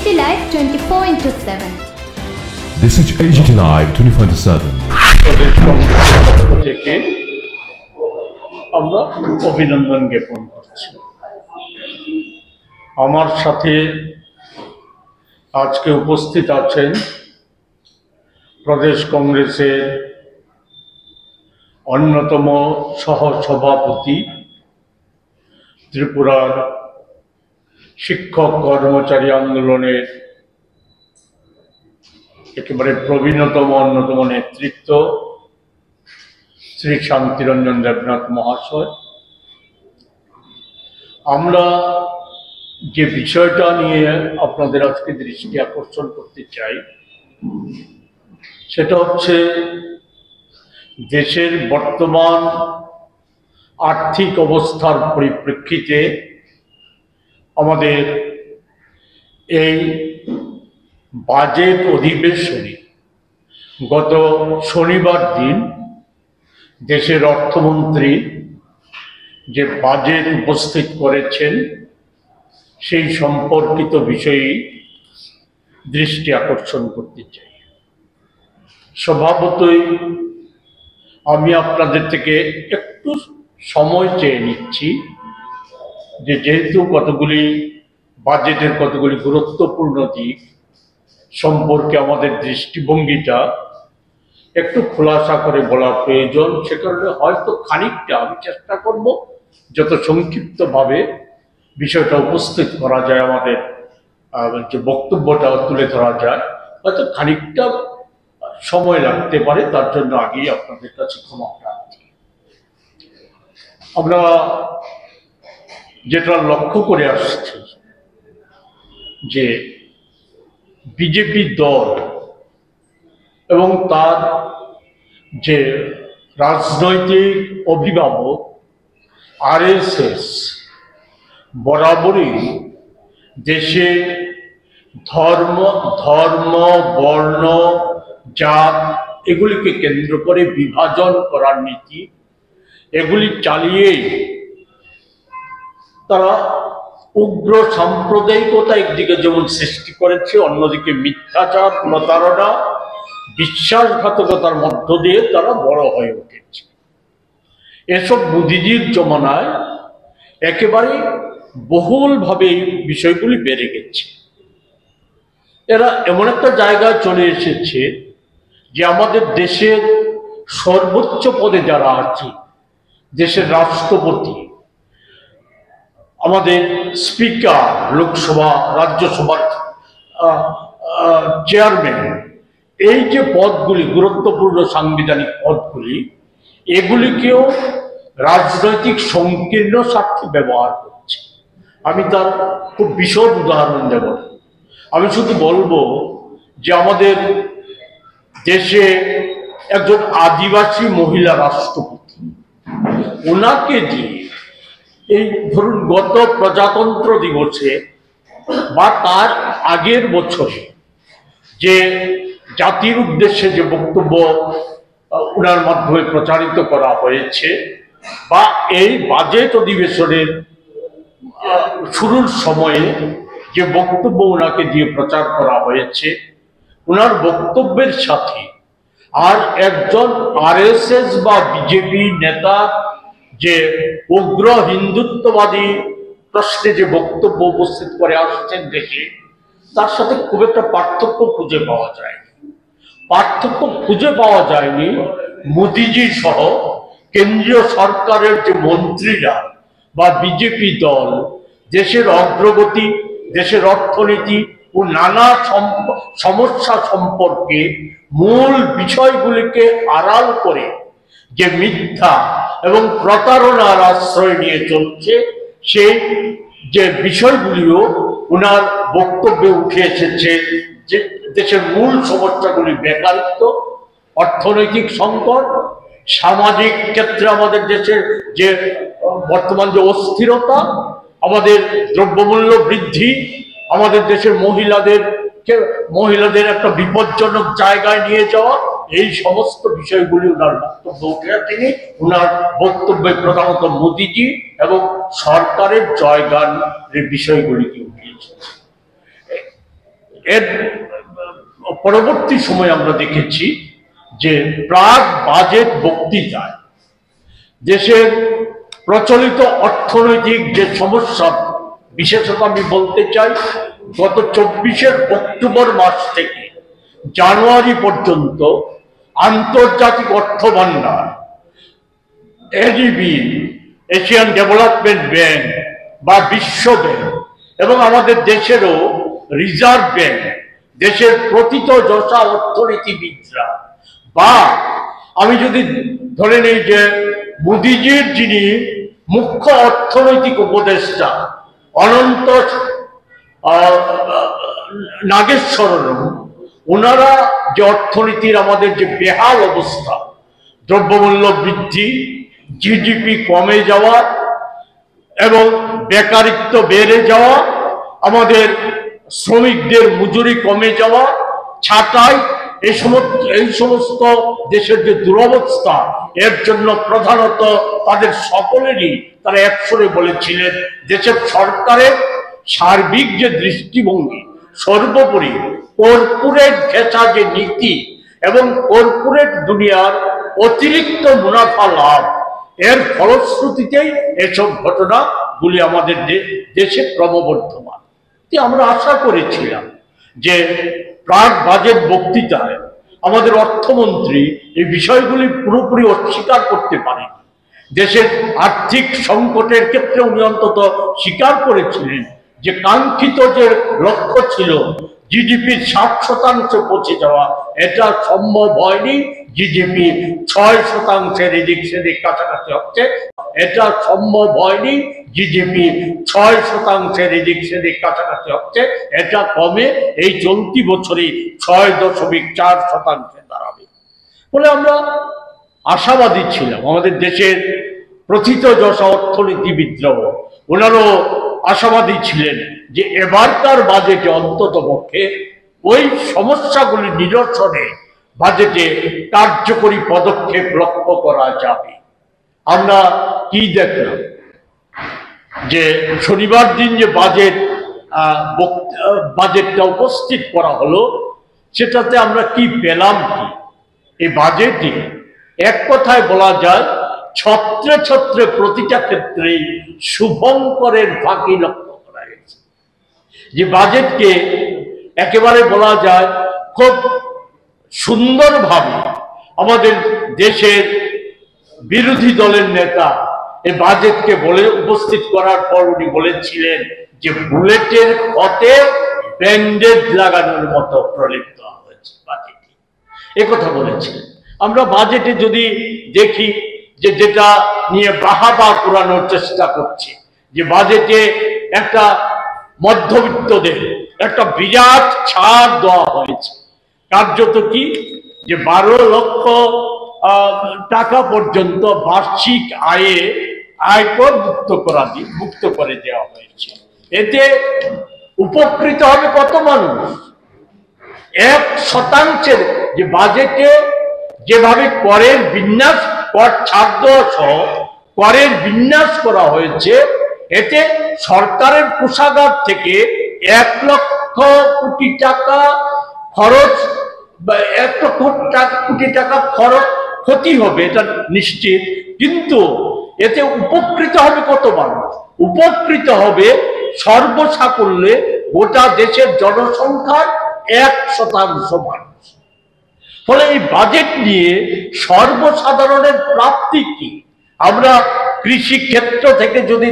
AGT Live 24/7. This is AGT Live 24/7. প্রদেশ কংগ্রেসের পক্ষ থেকে আমরা অভিনন্দন জ্ঞাপন করছি। আমার সাথে আজকে উপস্থিত আছেন প্রদেশ কংগ্রেসের অন্যতম সহসভাপতি, ত্রিপুরার শিক্ষক কর্মচারী আন্দোলনের একেবারে প্রবীণতম অন্যতম নেতৃত্ব শ্রী শান্তিরঞ্জন দেবনাথ মহাশয়। আমরা যে বিষয়টা নিয়ে আপনাদের আজকে দৃষ্টি আকর্ষণ করতে চাই সেটা হচ্ছে দেশের বর্তমান আর্থিক অবস্থার পরিপ্রেক্ষিতে আমাদের এই বাজেট অধিবেশনে গত শনিবার দিন দেশের অর্থমন্ত্রী যে বাজেট উপস্থিত করেছেন সেই সম্পর্কিত বিষয়ে দৃষ্টি আকর্ষণ করতে চাই। স্বভাবতই আমি আপনাদের থেকে একটু সময় চেয়ে নিচ্ছি, যেহেতু কতগুলি বাজেটের কতগুলি গুরুত্বপূর্ণ দিক সম্পর্কে আমাদের দৃষ্টিভঙ্গিটা একটু খোলাসা করে বলা প্রয়োজন। সে কারণে হয়তো খানিকটা আমি চেষ্টা করব যত সংক্ষিপ্তভাবে বিষয়টা উপস্থিত করা যায়, আমাদের যে বক্তব্যটা তুলে ধরা যায়, হয়তো খানিকটা সময় লাগতে পারে, তার জন্য আগেই আপনাদের কাছে ক্ষমা প্রার্থী। আমরা যেটা লক্ষ্য করে আসছি যে বিজেপি দল এবং তার যে রাজনৈতিক অভিভাবক আরএসএস বরাবরই দেশে ধর্ম বর্ণ জাত এগুলিকে কেন্দ্র করে বিভাজন করার নীতি এগুলি চালিয়ে তারা উগ্র সাম্প্রদায়িকতা একদিকে যেমন সৃষ্টি করেছে, অন্যদিকে মিথ্যাচার, প্রতারণা, বিশ্বাসঘাতকতার মধ্য দিয়ে তারা বড় হয়ে উঠেছে। এসব মোদিজির জমানায় একেবারে বহুলভাবে এই বিষয়গুলি বেড়ে গেছে। এরা এমন একটা জায়গায় চলে এসেছে যে আমাদের দেশের সর্বোচ্চ পদে যারা আছে, দেশের রাষ্ট্রপতি, আমাদের স্পিকার, লোকসভা রাজ্যসভার চেয়ারম্যান, এই যে পদগুলি গুরুত্বপূর্ণ সাংবিধানিক পদগুলি, এগুলিকেও রাজনৈতিক সংকীর্ণ স্বার্থে ব্যবহার করছে। আমি তার খুব বিশদ উদাহরণ দেব। আমি শুধু বলবো যে আমাদের দেশে একজন আদিবাসী মহিলা রাষ্ট্রপতি, ওনাকে দিয়ে এই ধরুন গত প্রজাতন্ত্র দিবসে বা তার আগের বছরে যে জাতির উদ্দেশ্যে যে বক্তব্য ওনার মাধ্যমে প্রচারিত করা হয়েছে, বা এই বাজেট অধিবেশনের শুরুর সময়ে যে বক্তব্য ওনাকে দিয়ে প্রচার করা হয়েছে, ওনার বক্তব্যের সাথে আর একজন আরএসএস বা বিজেপি নেতা যে উগ্র হিন্দুত্ববাদী প্রশ্নে যে বক্তব্য উপস্থিত করে আসছেন দেখে তার সাথে খুব একটা পার্থক্য খুঁজে পাওয়া যায়নি। মোদিজি সহ কেন্দ্রীয় সরকারের যে মন্ত্রীরা বা বিজেপি দল দেশের অগ্রগতি, দেশের অর্থনীতি ও নানা সমস্যা সম্পর্কে মূল বিষয়গুলিকে আড়াল করে যে মিথ্যা এবং প্রতারণার আশ্রয় নিয়ে চলছে, সেই যে বিষয়গুলিও ওনার বক্তব্যে উঠে এসেছে। যে দেশের মূল সমস্যাগুলি বেকারত্ব, অর্থনৈতিক সংকট, সামাজিক ক্ষেত্রে আমাদের দেশের যে বর্তমান যে অস্থিরতা, আমাদের দ্রব্যমূল্য বৃদ্ধি, আমাদের দেশের মহিলাদের একটা বিপজ্জনক জায়গায় নিয়ে যাওয়া, এই সমস্ত বিষয়গুলি ওনার বক্তব্য উঠে তিনি ওনার বক্তব্যে প্রধানত মোদিজি এবং সরকারের জয়গানের বিষয়গুলিকে উঠিয়েছেন। এর পরবর্তী সময় আমরা দেখেছি যে প্রাক বাজেট বক্তৃতায় দেশের প্রচলিত অর্থনৈতিক যে সমস্যা, বিশেষত আমি বলতে চাই গত 24 অক্টোবর মাস থেকে জানুয়ারি পর্যন্ত আন্তর্জাতিক অর্থ ভান্ডার, এডিবি, এশিয়ান ডেভেলপমেন্ট ব্যাংক বা বিশ্ব ব্যাংক এবং আমাদের দেশেরও রিজার্ভ ব্যাংক, দেশের প্রথিতযশা অর্থনীতিবিদরা, বা আমি যদি ধরে নেই যে মোদিজির যিনি মুখ্য অর্থনৈতিক উপদেষ্টা অনন্ত নাগেশ্বররাও, ওনারা যে অর্থনীতির আমাদের যে বেহাল অবস্থা, দ্রব্যমূল্য বৃদ্ধি, জিডিপি কমে যাওয়া এবং বেকারিত্ব বেড়ে যাওয়া, আমাদের শ্রমিকদের মজুরি কমে যাওয়া, ছাঁটাই, এই সমস্ত দেশের যে দুরবস্থা, এর জন্য প্রধানত তাদের সকলেরই তারা একসরে বলেছিলেন দেশের সরকারের সার্বিক যে দৃষ্টিভঙ্গি, সর্বোপরি কর্পোরেট ঘেঁষা যে নীতি এবং কর্পোরেট দুনিয়ার অতিরিক্ত মুনাফা লাভ, এর ফলশ্রুতিতেই এসব ঘটনাগুলি আমাদের দেশে ক্রমবর্ধমান। আমরা আশা করেছিলাম যে প্রাক বাজেট বক্তৃতায় আমাদের অর্থমন্ত্রী এই বিষয়গুলি পুরোপুরি অস্বীকার করতে পারেন। দেশের আর্থিক সংকটের ক্ষেত্রে উনি অন্তত স্বীকার করেছিলেন যে কাঙ্ক্ষিত যে লক্ষ্য ছিল জিডিপির 60% পৌঁছে যাওয়া, এটা সম্ভব হয়নি। জিডিপি 6% এদিক সেদিক কাছাকাছি হচ্ছে, এটা সম্ভব হয়নি। জিডিপি 6% এদিক সেদিক কাছাকাছি হচ্ছে, এটা কমে এই চলতি বছরে 6.4% দাঁড়াবে বলে আমরা আশাবাদী ছিলাম। আমাদের দেশের প্রথিতযশা অর্থনীতিবিদরাও ওনারও আশাবাদী ছিলেন যে এবারকার বাজেটে অন্তত পক্ষে ওই সমস্যাগুলি নিরসনে বাজেটে কার্যকরী পদক্ষেপ লক্ষ্য করা যাবে। আমরা কি দেখলাম যে শনিবার দিন যে বাজেটটা উপস্থিত করা হলো, সেটাতে আমরা কি পেলাম? কি এই বাজেটে এক কথায় বলা যায় ছত্রে ছত্রে প্রতিটা ক্ষেত্রে শুভঙ্করের ফাঁকি লক্ষ্য করা গেছে। যে বাজেটকে একেবারে বলা যায় খুব সুন্দরভাবে আমাদের দেশের বিরোধী দলের নেতা এই বাজেটকে বলে উপস্থিত করার পর উনি বলেছিলেন যে বুলেটের ক্ষতে ব্যান্ডেজ লাগানোর মতো প্রলিপ্ত হয়েছে বাজেটে, একথা বলেছিলেন। আমরা বাজেটে যদি দেখি যে যেটা নিয়ে বাহাবা পুরানোর চেষ্টা করছে, যে বাজেটে একটা মধ্যবিত্তদের একটা বিরাট ছাড় দেওয়া হয়েছে। কার্যত কি যে 12 লক্ষ টাকা পর্যন্ত বার্ষিক আয়কর মুক্ত করে দেওয়া হয়েছে। এতে উপকৃত হবে কত মানুষ? 1% যে বাজেটে যেভাবে করের বিন্যাস, কর ছাড় দেওয়া সহ করের বিন্যাস করা হয়েছে, এতে সরকারের কোষাগার থেকে 1 লক্ষ কোটি টাকা খরচ, 1 লক্ষ কোটি টাকা খরচ ক্ষতি হবে, এটা নিশ্চিত। কিন্তু এতে উপকৃত হবে কত মানুষ? উপকৃত হবে সর্বসাকুল্যে গোটা দেশের জনসংখ্যার 1% মানুষ। ফলে এই বাজেট নিয়ে সর্বসাধারণের প্রাপ্তি কি? আমরা কৃষি ক্ষেত্র থেকে যদি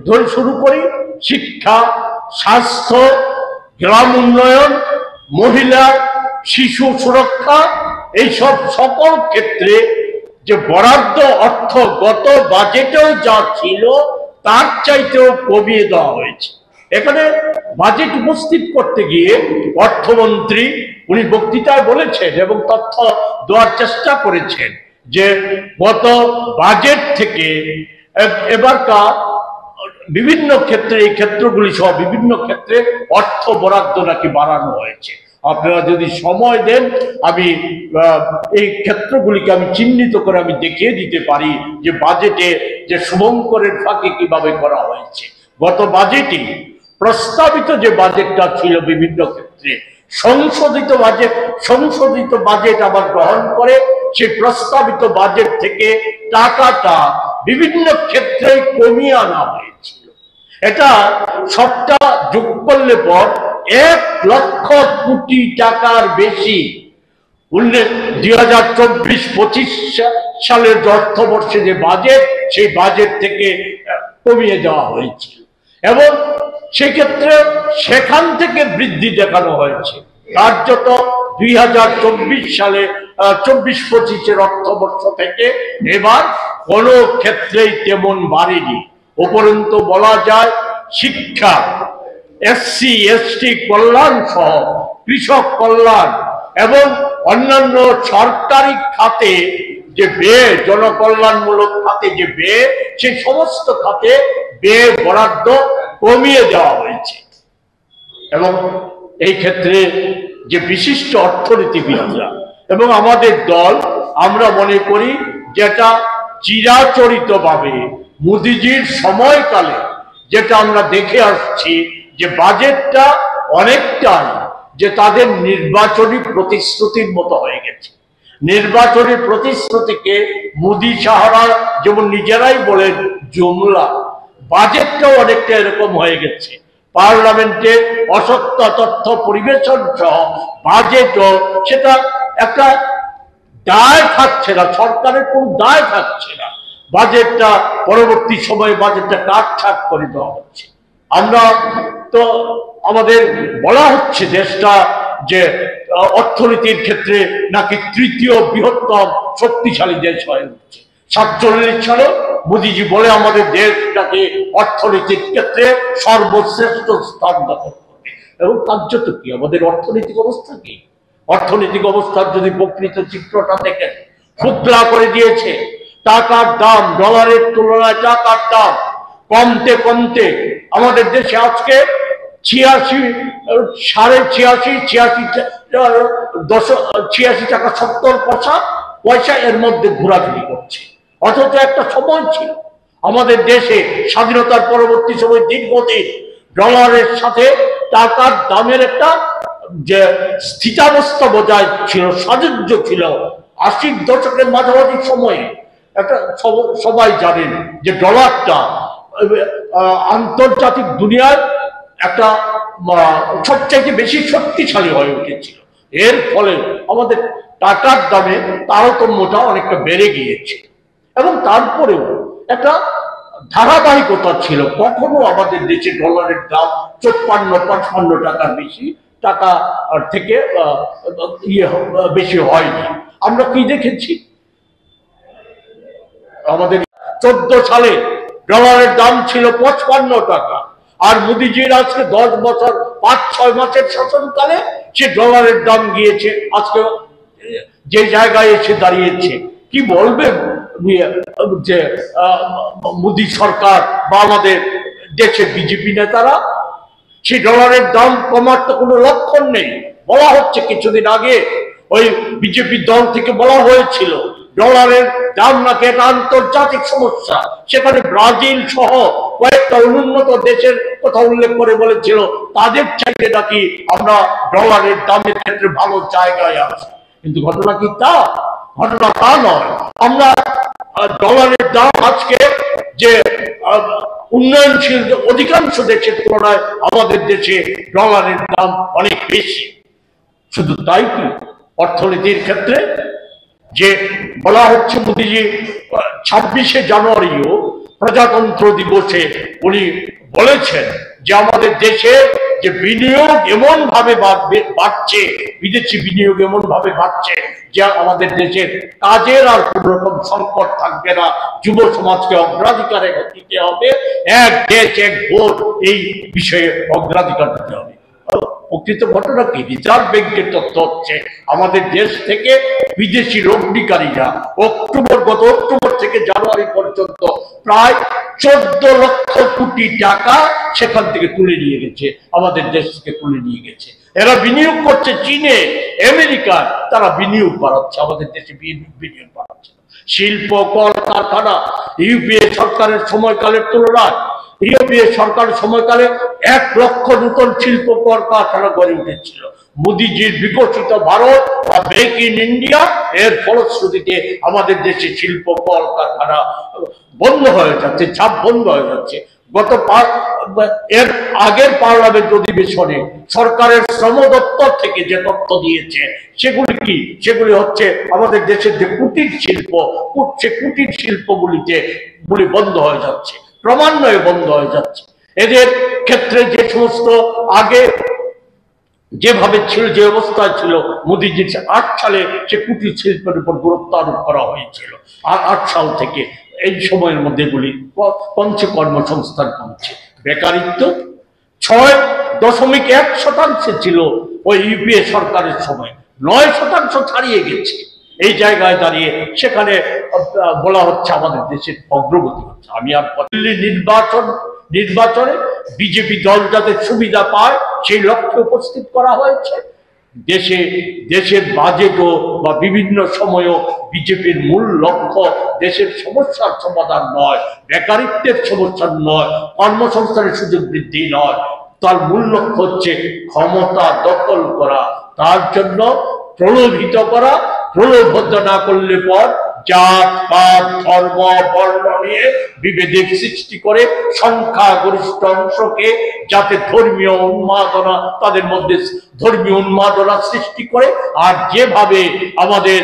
ধরে শুরু করি, শিক্ষা, স্বাস্থ্য, গ্রাম উন্নয়ন, মহিলা শিশু সুরক্ষা, এইসব সকল ক্ষেত্রে যে বরাদ্দ অর্থ গত বাজেটেও যা ছিল তার চাইতেও কমিয়ে দেওয়া হয়েছে। এখানে বাজেট উপস্থিত করতে গিয়ে অর্থমন্ত্রী উনি বক্তৃতায় বলেছেন এবং তথ্য দেওয়ার চেষ্টা করেছেন যে গত বাজেট থেকে এবারকার বিভিন্ন ক্ষেত্রে, এই ক্ষেত্রগুলি সহ বিভিন্ন ক্ষেত্রে অর্থ বরাদ্দ নাকি বাড়ানো হয়েছে। আপনারা যদি সময় দেন আমি এই ক্ষেত্রগুলিকে আমি চিহ্নিত করে আমি দেখিয়ে দিতে পারি যে বাজেটে যে শুভঙ্করের ফাঁকি কিভাবে করা হয়েছে। গত বাজেটে প্রস্তাবিত যে বাজেটটা ছিল বিভিন্ন ক্ষেত্রে সংশোধিত বাজেট আবার গ্রহণ করে সেই প্রস্তাবিত বাজেট থেকে টাকাটা বিভিন্ন ক্ষেত্রে কমিয়ে আনা হয়েছিল। এটা সবটা যোগ করলে পর 1,00,000 কোটি টাকার বেশি 2024-25 সালের অর্থবর্ষে যে বাজেট, সেই বাজেট থেকে কমিয়ে দেওয়া হয়েছিল এবং সেক্ষেত্রে সেখান থেকে বৃদ্ধি দেখানো হয়েছে। কার্যত 2024 সালে 24-25 অর্থবর্ষ থেকে এবার কোনো ক্ষেত্রেই তেমন বাড়েনি। উপরন্তু বলা যায় শিক্ষা, SC ST কল্যাণ সহ কৃষক কল্যাণ এবং অন্যান্য সরকারি খাতে যে ব্যয়, জনকল্যাণমূলক খাতে যে ব্যয়, সেই সমস্ত খাতে ব্যয় বরাদ্দ কমিয়ে দেওয়া হয়েছে। এবং এই ক্ষেত্রে যে বিশিষ্ট অর্থনীতিবিদরা এবং আমাদের দল, আমরা মনে করি যেটা চিরাচরিতভাবে মোদিজির সময়কালে যেটা আমরা দেখে আসছি, যে বাজেটটা অনেকটাই যে তাদের নির্বাচনী প্রতিশ্রুতির মতো হয়ে গেছে। নির্বাচনী প্রতিশ্রুতিকে মোদি সাহারা যেমন নিজেরাই বলেন জুমলা, বাজেটটাও অনেকটা এরকম হয়ে গেছে। পার্লামেন্টে অসত্য তথ্য পরিবেশন সহ বাজেটও সেটা একটা দায় থাকছে না, সরকারের কোনো দায় থাকছে না। বাজেটটা পরবর্তী সময়ে বাজেটটা কাটছাট করে দেওয়া হচ্ছে। আমরা তো আমাদের বলা হচ্ছে দেশটা যে অর্থনীতির ক্ষেত্রে নাকি তৃতীয় বৃহত্তম শক্তিশালী দেশ হয়ে উঠছে। 47 সালে মোদিজি বলে আমাদের দেশটাকে অর্থনীতির ক্ষেত্রে সর্বশ্রেষ্ঠ স্থান দখল করবে। এবং কার্যত কি আমাদের অর্থনৈতিক অবস্থা কি? অর্থনৈতিক অবস্থার যদি প্রকৃত চিত্রটা দেখেন, ক্ষুদ্রা করে দিয়েছে। টাকার দাম, ডলারের তুলনায় টাকার দাম কমতে কমতে আমাদের দেশে আজকে 86 টাকা 70 পয়সা এর মধ্যে ঘোরাঘুরি করছে। অথচ একটা সময় ছিল আমাদের দেশে স্বাধীনতার পরবর্তী সময় দীর্ঘদিন ডলারের সাথে টাকার দামের একটা যে স্থিতাবস্থা বজায় ছিল, সাযুজ্য ছিল। 80-র দশকের মাঝামাঝি সময়ে একটা সবাই জানেন যে ডলারটা আন্তর্জাতিক দুনিয়ার একটা সবচাইতে বেশি শক্তিশালী হয়ে উঠেছিল। এর ফলে আমাদের টাকার দামে তারতম্যটা অনেকটা বেড়ে গিয়েছে এবং তারপরেও একটা ধারাবাহিকতা ছিল। কখনো আমাদের দেশে ডলারের দাম 54-55 টাকার বেশি টাকা থেকে বেশি হয়নি। আমরা কি দেখেছি, আমাদের 14 সালে ডলারের দাম ছিল 55 টাকা, আর মোদিজির আজকে 10 বছর 5-6 মাসের শাসনকালে সে ডলারের দাম গিয়েছে আজকে যে জায়গায় এসে দাঁড়িয়েছে। কি বলবেন যে মোদি সরকার বা আমাদের দেশের বিজেপি নেতারা? সেই ডলারের দাম কমার তো কোনো লক্ষণ নেই। বলা হচ্ছে কিছুদিন আগে ওই বিজেপি দল থেকে বলা হয়েছিল ডলারের দাম নাকি একটা আন্তর্জাতিক সমস্যা। সেখানে ব্রাজিল সহ কয়েকটা অনুন্নত দেশের কথা উল্লেখ করে বলেছিল তাদের চাইতে নাকি আমরা ডলারের দামের ক্ষেত্রে ভালো জায়গায় আছি। কিন্তু ঘটনা কি তা? ঘটনা তা নয়। আমরা ডলারের দাম আজকে যে উন্নয়নশীল অধিকাংশ দেশের তুলনায় আমাদের দেশে ডলারের দাম অনেক বেশি। শুধু তাই কি, অর্থনীতির ক্ষেত্রে যে বলা হচ্ছে মোদিজি 26শে জানুয়ারিও প্রজাতন্ত্র দিবসে উনি বলেছেন যে আমাদের দেশে যে বিনিয়োগ এমন ভাবে বাড়ছে, বিদেশি বিনিয়োগ এমন ভাবে বাড়ছে যে আমাদের দেশের কাজের আর কোন রকম সংকট থাকবে না। যুব সমাজকে অগ্রাধিকার দিতে হবে, এক দেশ এক ভোট, এই বিষয়ে অগ্রাধিকার দিতে হবে। প্রকৃত ঘটনা কি? রিজার্ভ ব্যাংকের তথ্য হচ্ছে আমাদের দেশ থেকে বিদেশি লগ্নিকারীরা গত অক্টোবর থেকে জানুয়ারি পর্যন্ত প্রায় 14 লক্ষ কোটি টাকা সেখান থেকে তুলে নিয়ে গেছে, আমাদের দেশ থেকে তুলে নিয়ে গেছে। এরা বিনিয়োগ করছে চীনে, আমেরিকায়, তারা বিনিয়োগ বাড়াচ্ছে, আমাদের দেশে বিনিয়োগ বাড়াচ্ছে। শিল্প, কল কারখানা ইউপিএ সরকারের সময়কালের তুলনায় ইউপিএ সরকার সময়কালে 1 লক্ষ নতুন শিল্প কলকারখানা গড়ে উঠেছিল। মোদিজির বিকশিত ভারত বা মেক ইন ইন্ডিয়া এর ফলশ্রুতিতে আমাদের দেশে শিল্প কলকারখানা বন্ধ হয়ে যাচ্ছে, চাপ বন্ধ হয়ে যাচ্ছে। এর আগের পার্লামেন্ট অধিবেশনে সরকারের শ্রম দপ্তর থেকে যে তথ্য দিয়েছে সেগুলি কি? সেগুলি হচ্ছে আমাদের দেশের যে কুটির শিল্প, সে কুটির শিল্পগুলিতে বন্ধ হয়ে যাচ্ছে, ক্রমান্বয়ে বন্ধ হয়ে যাচ্ছে। এদের ক্ষেত্রে যে সমস্ত আগে যেভাবে ছিল, যে অবস্থায় ছিল, মোদীজির 8 সালে সে কুটির শিল্পের উপর গুরুত্ব আরোপ করা হয়েছিল। আর 8 সাল থেকে এই সময়ের মধ্যে গুলি কমছে, কর্মসংস্থান কমছে, বেকারিত্ব 6.1% ছিল ওই ইউপিএ সরকারের সময়, 9% ছাড়িয়ে গেছে। এই জায়গায় দাঁড়িয়ে সেখানে বলা হচ্ছে আমাদের দেশের অগ্রগতি হচ্ছে। আমি আর নির্বাচনে বিজেপি দল যাতে সুবিধা পায় সেই লক্ষ্যে উপস্থিত করা হয়েছে। দেশের বাজেটও বা বিভিন্ন সময়ও বিজেপির মূল লক্ষ্য দেশের সমস্যার সমাধান নয়, বেকারিত্বের সমস্যা নয়, কর্মসংস্থানের সুযোগ বৃদ্ধি নয়। তার মূল লক্ষ্য হচ্ছে ক্ষমতা দখল করা, তার জন্য প্রলোভিত করা, প্রলোভন না করলে পর জাত পাত ধর্ম বর্ণ নিয়ে বিভেদের সৃষ্টি করে সংখ্যাগরিষ্ঠ অংশকে যাতে ধর্মীয় উন্মাদনা, তাদের মধ্যে ধর্মীয় উন্মাদনা সৃষ্টি করে। আর যেভাবে আমাদের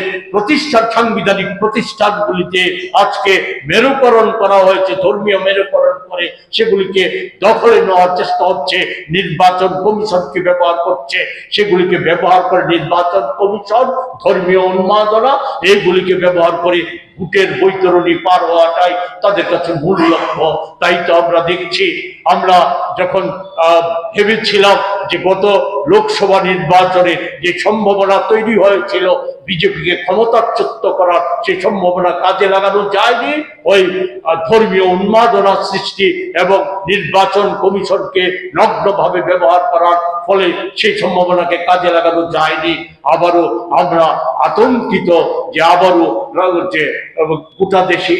সাংবিধানিক প্রতিষ্ঠানগুলিতে আজকে মেরুকরণ করা হয়েছে, ধর্মীয় মেরুকরণ করে সেগুলিকে দখলে নেওয়ার চেষ্টা হচ্ছে, নির্বাচন কমিশনকে ব্যবহার করছে, সেগুলিকে ব্যবহার করে নির্বাচন কমিশন ধর্মীয় উন্মাদনা এইগুলিকে ব্যবহার করে ভোটের বৈতরণী পার হওয়াটাই তাদের কাছে মূল লক্ষ্য। তাই তো আমরা দেখছি, আমরা যখন ভেবেছিলাম যে গত লোকসভা নির্বাচনে যে সম্ভাবনা তৈরি হয়েছিল বিজেপিকে ক্ষমতাচ্যুত করার, সেই সম্ভাবনা কাজে লাগানো যায়নি। ওই ধর্মীয় উন্মাদনা সৃষ্টি এবং নির্বাচন কমিশনকে নগ্নভাবে ব্যবহার করার ফলে সেই সম্ভাবনাকে কাজে লাগানো যায়নি। আবারও আমরা আতঙ্কিত যে আবারও যে গোটা দেশে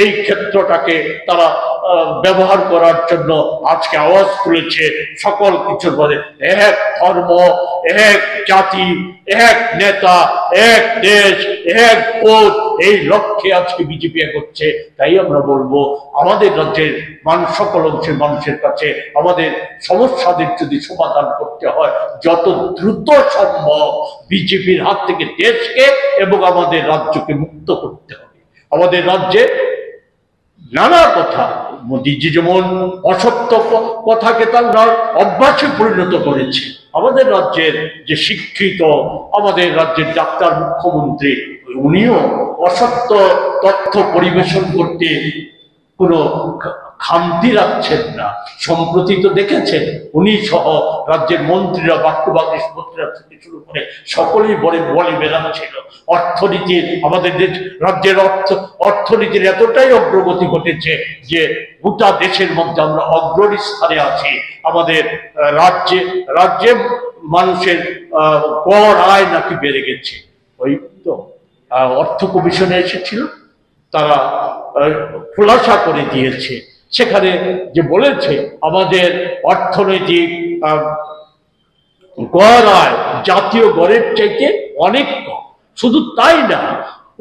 এই ক্ষেত্রটাকে তারা ব্যবহার করার জন্য আজকে আওয়াজ তুলেছে সকল কিছুর মধ্যে। এক ধর্ম, এক জাতি, এক নেতা, এক দেশ, এক ভোট, এই লক্ষ্যে আজকে বিজেপি এগোচ্ছে। তাই আমরা বলবো আমাদের রাজ্যের সকল অংশের মানুষের কাছে আমাদের সমস্যাদের যদি সমাধান করতে হয় যত দ্রুত সম্ভব বিজেপির হাত থেকে দেশকে এবং আমাদের রাজ্যকে মুক্ত করতে হবে। আমাদের রাজ্যে নানা কথা, মোদীজি যেমন অসত্য কথাকে তার অভ্যাসে পরিণত করেছে, আমাদের রাজ্যের যে শিক্ষিত আমাদের রাজ্যের ডাক্তার মুখ্যমন্ত্রী, উনিও অসত্য তথ্য পরিবেশন করতে কোনো খামতি রাখছেন না। সম্প্রতি তো দেখেছেন উনি সহ রাজ্যের মন্ত্রীরা, বাক্যবাগীশ মন্ত্রীরা থেকে শুরু করে সকলেই বলে বেড়াচ্ছিল অর্থনীতির, আমাদের রাজ্যের অর্থনীতির এতটাই অগ্রগতি ঘটেছে যে গোটা দেশের মধ্যে আমরা অগ্রণী স্থানে আছি। আমাদের রাজ্যে মানুষের কর আয় নাকি বেড়ে গেছে। ওই তো অর্থ কমিশনে এসেছিল, তারা খোলাসা করে দিয়েছে, সেখানে যে বলেছে আমাদের অর্থনৈতিক গড় আয় জাতীয় গড়ের চাইতে অনেক কম। শুধু তাই না,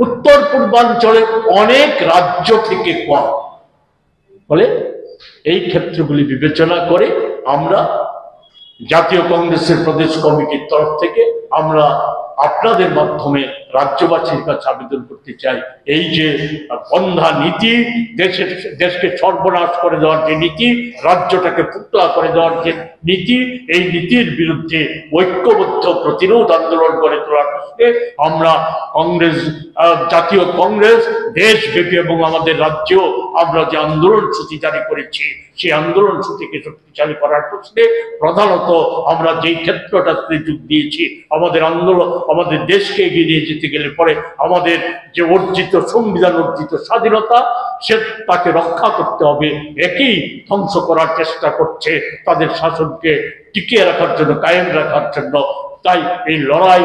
উত্তর পূর্বাঞ্চলের অনেক রাজ্য থেকে কম। ফলে এই ক্ষেত্রগুলি বিবেচনা করে আমরা জাতীয় কংগ্রেসের প্রদেশ কমিটির তরফ থেকে আমরা আপনাদের মাধ্যমে রাজ্যবাসীর কাছে আবেদন করতে চাই, এই যে বন্ধা নীতি, দেশকে সর্বনাশ করে দেওয়ার যে নীতি, রাজ্যটাকে ফুকলা করে দেওয়ার যে নীতি, এই নীতির বিরুদ্ধে ঐক্যবদ্ধ প্রতিরোধ আন্দোলন করে তোলার আমরা জাতীয় কংগ্রেস দেশব্যাপী এবং আমাদের রাজ্যেও আমরা যে আন্দোলন সূচি জারি করেছি, সেই আন্দোলন সূচিকে শক্তিশালী করার প্রশ্নে প্রধানত আমরা যেই ক্ষেত্রটাতে যোগ দিয়েছি, আমাদের আন্দোলন আমাদের দেশকে এগিয়ে নিয়ে যেতে দিতে গেলে পরে আমাদের যে অর্জিত সংবিধান অর্জিত স্বাধীনতা সে তাকে রক্ষা করতে হবে। একই ধ্বংস করার চেষ্টা করছে তাদের শাসনকে টিকিয়ে রাখার জন্য, কায়েম রাখার জন্য। তাই এই লড়াই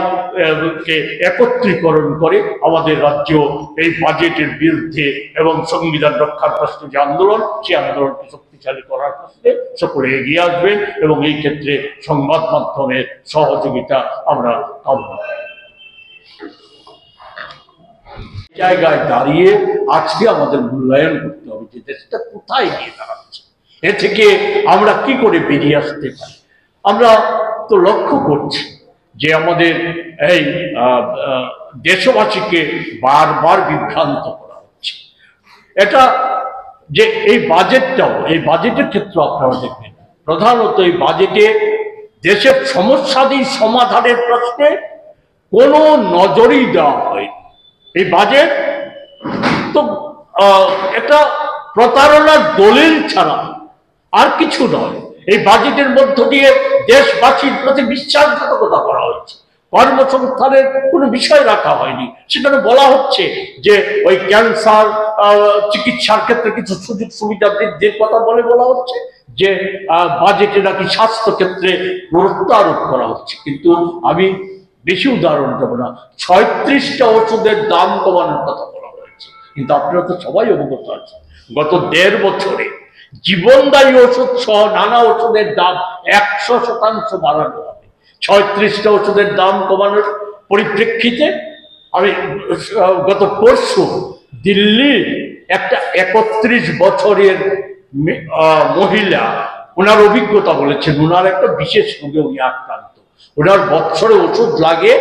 কে একত্রীকরণ করে আমাদের রাজ্য এই বাজেটের বিরুদ্ধে এবং সংবিধান রক্ষার প্রশ্নে যে আন্দোলন, সেই আন্দোলনকে শক্তিশালী করার প্রশ্নে সকলে এগিয়ে আসবেন এবং এই ক্ষেত্রে সংবাদ মাধ্যমের সহযোগিতা আমরা কামনা করি। জায়গায় দাঁড়িয়ে আজকে আমাদের মূল্যায়ন করতে হবে যে দেশটা কোথায় গিয়ে দাঁড়াচ্ছে, এ থেকে আমরা কি করে বেরিয়ে আসতে পারি। আমরা তো লক্ষ্য করছি যে আমাদের এই দেশবাসীকে বারবার বিভ্রান্ত করা হচ্ছে। এটা যে এই বাজেটটাও, এই বাজেটের ক্ষেত্রে আপনারা দেখবেন প্রধানত এই বাজেটে দেশের সমস্যাদি সমাধানের প্রশ্নে কোনো নজরই দেওয়া হয়নি। এই বাজেট তো একটা প্রতারণার দলিল ছাড়া আর কিছু নয়। এই বাজেটের মধ্য দিয়ে দেশবাসীর প্রতি বিশ্বাসঘাতকতা করা হয়েছে। কর্মসংস্থানের কোনো বিষয় রাখা হয়নি। সেখানে বলা হচ্ছে যে ওই ক্যান্সার চিকিৎসার ক্ষেত্রে কিছু সুযোগ সুবিধা বৃদ্ধির কথা বলা হচ্ছে, যে বাজেটে নাকি স্বাস্থ্য ক্ষেত্রে গুরুত্ব আরোপ করা হচ্ছে। কিন্তু আমি বেশি উদাহরণ দেব না, 36টা ওষুধের দাম কমানোর কথা বলা হয়েছে। কিন্তু আপনারা তো সবাই অবগত আছেন গত 1.5 বছরে জীবনদায়ী ওষুধ সহ নানা ওষুধের দাম 100% বাড়ানো হবে। 36টা ওষুধের দাম কমানোর পরিপ্রেক্ষিতে আমি গত পরশু দিল্লির একটা 31 বছরের মহিলা, ওনার অভিজ্ঞতা বলেছেন, ওনার একটা বিশেষ রোগে উনি আক্রান্ত, ওনার বছরে ওষুধ লাগে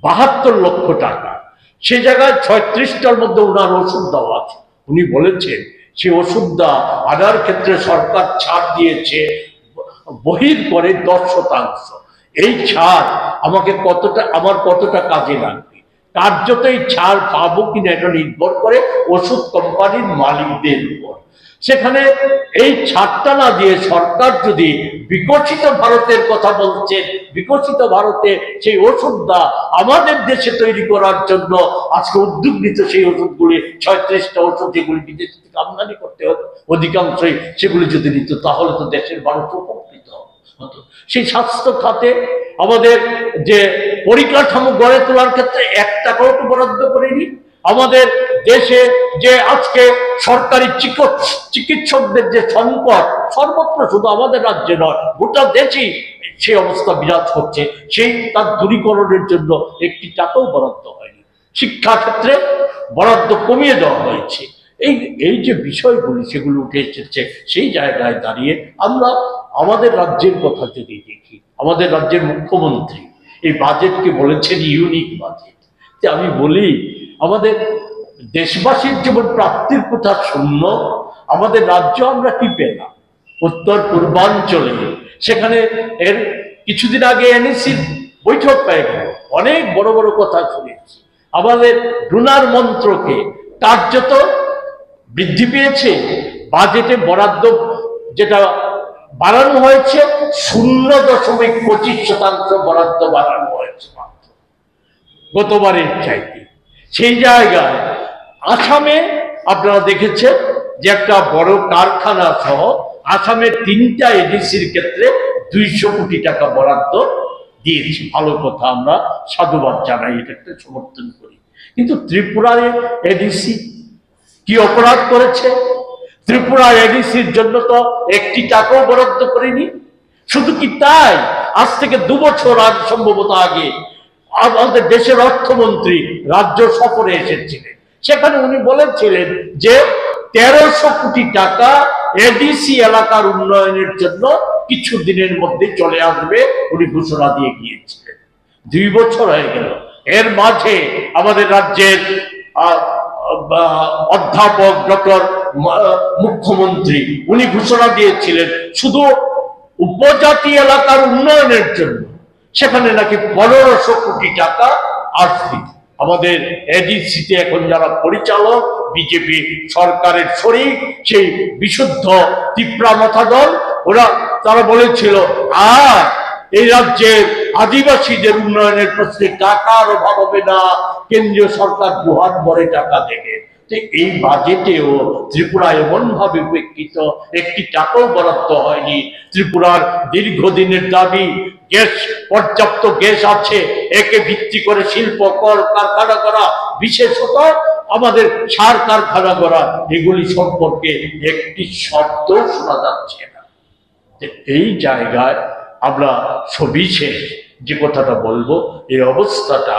72 লক্ষ টাকা। সে জায়গায় 36টার মধ্যে ওনার ওষুধ দেওয়া আছে। উনি বলেছেন সে ওষুধটা আনার ক্ষেত্রে সরকার ছাড় দিয়েছে বহির করে 10%। এই ছাড় আমাকে আমার কতটা কাজে লাগবে, কার্যত এই ছাড় পাবো কিনা এটা নির্ভর করে ওষুধ কোম্পানির মালিকদের উপর। সেখানে এই ছাড়টা না দিয়ে সরকার যদি বিকশিত ভারতের কথা বলছে, বিকশিত ভারতে সেই ওষুধটা আমাদের দেশে তৈরি করার জন্য আজকে উদ্যোগ নিতে, সেই ওষুধগুলি 36টা ওষুধ যেগুলি বিদেশ থেকে আমদানি করতে হতো অধিকাংশই সেগুলি যদি নিত তাহলে তো দেশের মানুষ উপকৃত হতো। সেই স্বাস্থ্য খাতে আমাদের যে পরিকাঠামো গড়ে তোলার ক্ষেত্রে 1 টাকাও তো বরাদ্দ করেনি। আমাদের দেশে যে আজকে সরকারি চিকিৎসকদের যে সংকট সর্বত্র, শুধু আমাদের রাজ্যে নয় গোটা দেশেই সেই অবস্থা বিরাজ করছে, সেই তার দূরীকরণের জন্য 1 টাকাও বরাদ্দ হয়নি। শিক্ষা ক্ষেত্রে বরাদ্দ কমিয়ে দেওয়া হয়েছে। এই যে বিষয়গুলি সেগুলো উঠে এসেছে, সেই জায়গায় দাঁড়িয়ে আমরা আমাদের রাজ্যের কথা যদি দেখি, আমাদের রাজ্যের মুখ্যমন্ত্রী এই বাজেটকে বলেছেন ইউনিক বাজেট। আমি বলি আমাদের দেশবাসীর যেমন প্রাপ্তির কথা শূন্য, আমাদের রাজ্য আমরা কি পেলাম উত্তর পূর্বাঞ্চলে। সেখানে এর কিছুদিন আগে এনএসির বৈঠক পেয়ে গেল, অনেক বড় বড় কথা শুনেছি। আমাদের ডোনার মন্ত্রকে কার্যত বৃদ্ধি পেয়েছে। বাজেটে বরাদ্দ যেটা বাড়ানো হয়েছে 0.25% বরাদ্দ বাড়ানো হয়েছে মাত্র গতবারের চাইতে। সেই জায়গায় আসামে আপনারা দেখেছেন যে একটা বড় কারখানা সহ আসামের 3টা এডিসির ক্ষেত্রে 200 কোটি টাকা বরাদ্দ দিয়েছে। ভালো কথা, আমরা সাধুবাদ জানাই, এটাকে সমর্থন করি। কিন্তু ত্রিপুরার এডিসি কি অপরাধ করেছে? ত্রিপুরা এডিসির জন্য তো 1 টাকাও বরাদ্দ করেনি। শুধু কি তাই, আজ থেকে 2 বছর আগে সম্ভবত আগে আমাদের দেশের অর্থমন্ত্রী রাজ্য সফরে এসেছিলেন। সেখানে উনি বলেছিলেন যে 1300 কোটি টাকা এডিসি এলাকার উন্নয়নের জন্য কিছু দিনের মধ্যে চলে আসবে, উনি ঘোষণা দিয়ে গিয়েছিলেন। 2 বছর হয়ে গেল। এর মাঝে আমাদের রাজ্যের অধ্যাপক ডক্টর মুখ্যমন্ত্রী উনি ঘোষণা দিয়েছিলেন শুধু উপজাতি এলাকার উন্নয়নের জন্য সেখানে নাকি 1500 কোটি টাকা আসবে। আমাদের এডিসিতে এখন যারা পরিচালক বিজেপি সরকারের শরিক, সেই বিশুদ্ধ তিপ্রা মাথা দল, তারা বলেছিল আর এই রাজ্যে আদিবাসীদের উন্নয়নের প্রশ্নে টাকার অভাব হবে না, কেন্দ্রীয় সরকার দুহাত ভরে টাকা দেবে। এই বাজেটেও ত্রিপুরা এমন ভাবে উপেক্ষিত, একটি টাকাও বরাদ্দ হয়নি। ত্রিপুরার দীর্ঘদিনের দাবি গ্যাস, পর্যাপ্ত গ্যাস আছে, একে ভিত্তি করে শিল্প কল কারখানা করা, বিশেষত আমাদের সার কারখানা করা, এগুলি সম্পর্কে একটি শব্দ শোনা যাচ্ছে না। এই জায়গায় আমরা সবিশেষ যে কথাটা বলবো, এই অবস্থাটা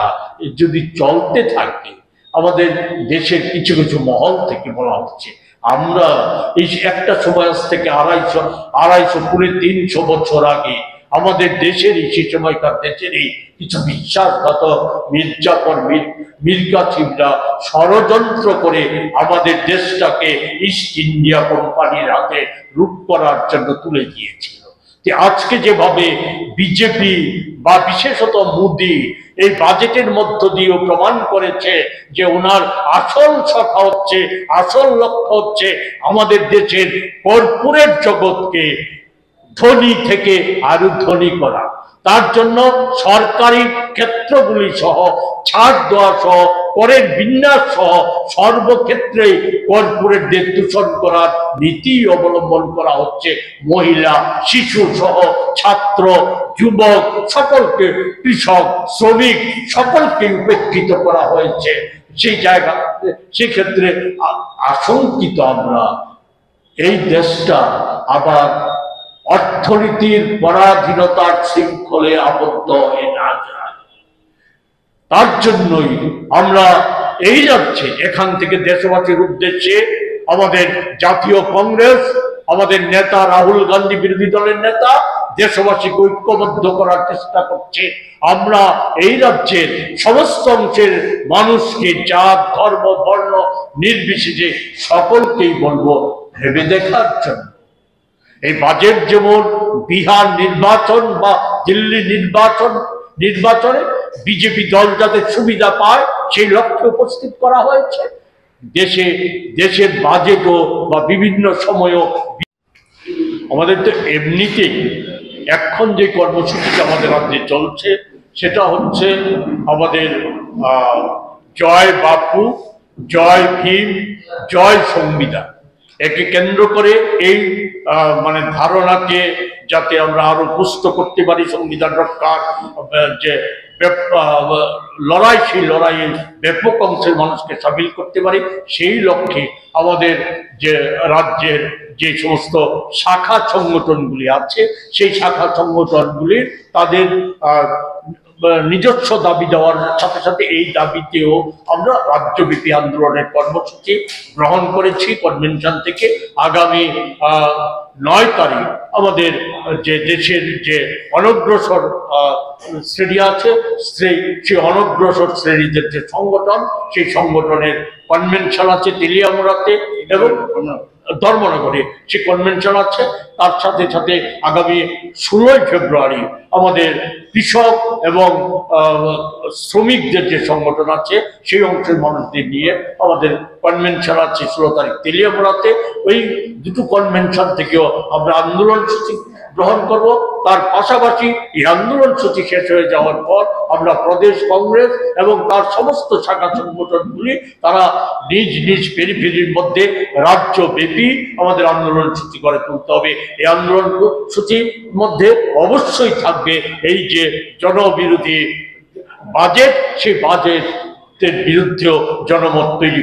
যদি চলতে থাকে, আমাদের দেশের কিছু কিছু মহল থেকে বলা হচ্ছে আমরা এই একটা সময় থেকে 250-300 বছর আগে আমাদের দেশেরই, সে সময়কার দেশেরই কিছু বিশ্বাসঘাতক মির্জাফর মীর কাসিমরা ষড়যন্ত্র করে আমাদের দেশটাকে ইস্ট ইন্ডিয়া কোম্পানির হাতে লুট করার জন্য তুলে দিয়েছিল। আজকে যেভাবে বিজেপি বা বিশেষত মোদি এই বাজেটের মধ্য দিয়েও প্রমাণ করেছে যে ওনার আসল সখা হচ্ছে, আসল লক্ষ্য হচ্ছে আমাদের দেশের কর্পোরেট জগৎকে ধনী থেকে আরো ধনী করা। তার জন্য সরকারি ক্ষেত্রগুলি সহ, ছাড় দেওয়া সহ, করের বিন্যাস সহ সর্বক্ষেত্রে কর্পোরেটদের দূষণ করার নীতি অবলম্বন করা হচ্ছে। মহিলা, শিশু সহ ছাত্র, যুবক সকলকে, কৃষক, শ্রমিক সকলকে উপেক্ষিত করা হয়েছে। সেই জায়গা, সেক্ষেত্রে আশঙ্কিত আমরা এই দেশটা আবার অর্থনীতির পরাধীনতার শৃঙ্খলে আবদ্ধ হয়ে না যায়। তার জন্যই আমরা এই যাচ্ছে এখান থেকে দেশবাসীর উদ্দেশ্যে আমাদের জাতীয় কংগ্রেস, আমাদের নেতা রাহুল গান্ধী, বিরোধী দলের নেতা, দেশবাসীকে ঐক্যবদ্ধ করার চেষ্টা করছে। আমরা এই রাজ্যের সমস্ত অংশের মানুষকে, জাত, ধর্ম, বর্ণ নির্বিশেষে সকলকেই বলবো ভেবে দেখার জন্য। এই বাজেট যেমন বিহার নির্বাচন বা দিল্লি নির্বাচনে বিজেপি দল যাতে সুবিধা পায় সেই লক্ষ্যে উপস্থিত করা হয়েছে। দেশের বাজেটও বা বিভিন্ন সময়ও আমাদের তো এমনিতেই এখন যে কর্মসূচিটা আমাদের রাজ্যে চলছে সেটা হচ্ছে আমাদের জয় বাপু, জয় ভীম, জয় সংবিধান। একে কেন্দ্র করে এই মানে ধারণাকে যাতে আমরা আরো পুষ্ট করতে পারি, সংবিধান রক্ষার যে লড়াই, সেই লড়াইয়ে ব্যাপক অংশের মানুষকে সামিল করতে পারি, সেই লক্ষ্যে আমাদের যে রাজ্যের যে সমস্ত শাখা সংগঠনগুলি আছে, সেই শাখা সংগঠনগুলির তাদের নিজস্ব দাবি দেওয়ার সাথে সাথে এই দাবিতেও আমরা রাজ্যব্যাপী আন্দোলনের কর্মসূচি গ্রহণ করেছি। কনভেনশন থেকে আগামী 9 তারিখ আমাদের যে দেশের যে অনগ্রসর শ্রেণী আছে, সেই অনগ্রসর শ্রেণীদের যে সংগঠন, সেই সংগঠনের কনভেনশন আছে তেলিয়ামুড়াতে এবং ধর্মনগরে, সে কনভেনশন আছে। তার সাথে সাথে আগামী 16 ফেব্রুয়ারি আমাদের কৃষক এবং শ্রমিকদের যে সংগঠন আছে সেই অংশের মানুষদের নিয়ে আমাদের কনভেনশন আছে 16 তারিখ তেলিয়ামুড়াতে। ওই দুটো কনভেনশন থেকেও আমরা আন্দোলন সূচি গ্রহণ করব। তার পাশাপাশি এই আন্দোলন সূচি শেষ হয়ে যাওয়ার পর আমরা প্রদেশ কংগ্রেস এবং তার সমস্ত শাখা সংগঠনগুলি তারা নিজ নিজ পেরিফেরির মধ্যে রাজ্যব্যাপী আমাদের আন্দোলন সূচি করে তুলতে হবে। এই আন্দোলন সূচির মধ্যে অবশ্যই থাকবে এই যে জনবিরোধী বাজেট, সেই বাজেটের বিরুদ্ধেও জনমত তৈরি